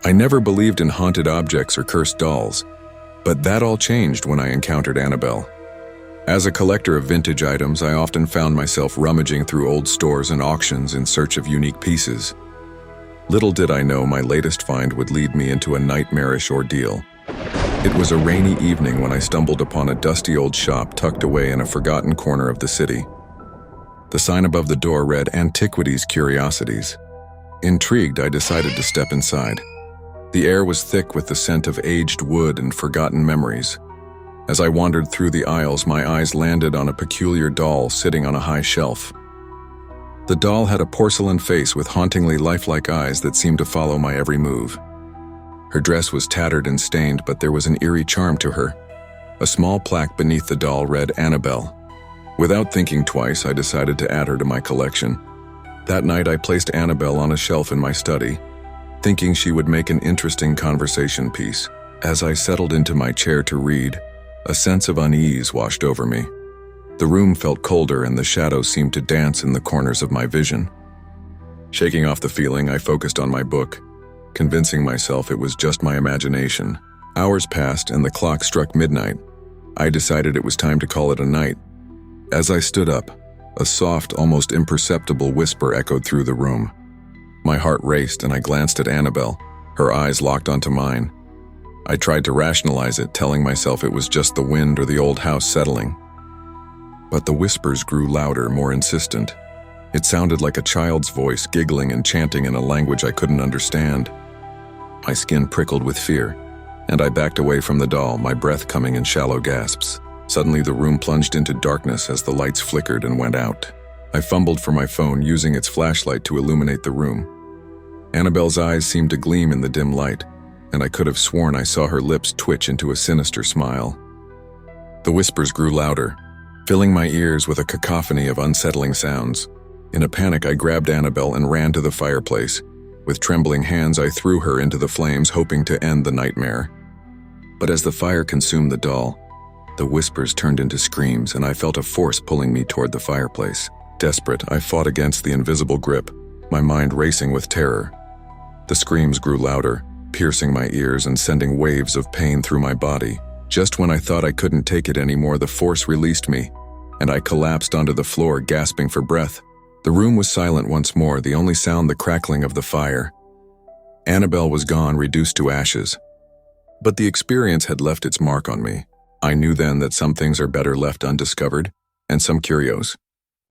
I never believed in haunted objects or cursed dolls, but that all changed when I encountered Annabelle. As a collector of vintage items, I often found myself rummaging through old stores and auctions in search of unique pieces. Little did I know my latest find would lead me into a nightmarish ordeal. It was a rainy evening when I stumbled upon a dusty old shop tucked away in a forgotten corner of the city. The sign above the door read "Antiquities Curiosities." Intrigued, I decided to step inside. The air was thick with the scent of aged wood and forgotten memories. As I wandered through the aisles, my eyes landed on a peculiar doll sitting on a high shelf. The doll had a porcelain face with hauntingly lifelike eyes that seemed to follow my every move. Her dress was tattered and stained, but there was an eerie charm to her. A small plaque beneath the doll read "Annabelle." Without thinking twice, I decided to add her to my collection. That night, I placed Annabelle on a shelf in my study, thinking she would make an interesting conversation piece. As I settled into my chair to read, a sense of unease washed over me. The room felt colder and the shadows seemed to dance in the corners of my vision. Shaking off the feeling, I focused on my book, convincing myself it was just my imagination. Hours passed and the clock struck midnight. I decided it was time to call it a night. As I stood up, a soft, almost imperceptible whisper echoed through the room. My heart raced and I glanced at Annabelle, her eyes locked onto mine. I tried to rationalize it, telling myself it was just the wind or the old house settling. But the whispers grew louder, more insistent. It sounded like a child's voice, giggling and chanting in a language I couldn't understand. My skin prickled with fear, and I backed away from the doll, my breath coming in shallow gasps. Suddenly, the room plunged into darkness as the lights flickered and went out. I fumbled for my phone, using its flashlight to illuminate the room. Annabelle's eyes seemed to gleam in the dim light, and I could have sworn I saw her lips twitch into a sinister smile. The whispers grew louder, filling my ears with a cacophony of unsettling sounds. In a panic, I grabbed Annabelle and ran to the fireplace. With trembling hands, I threw her into the flames, hoping to end the nightmare. But as the fire consumed the doll, the whispers turned into screams, and I felt a force pulling me toward the fireplace. Desperate, I fought against the invisible grip, my mind racing with terror. The screams grew louder, piercing my ears and sending waves of pain through my body. Just when I thought I couldn't take it anymore, the force released me, and I collapsed onto the floor, gasping for breath. The room was silent once more, the only sound the crackling of the fire. Annabelle was gone, reduced to ashes. But the experience had left its mark on me. I knew then that some things are better left undiscovered, and some curios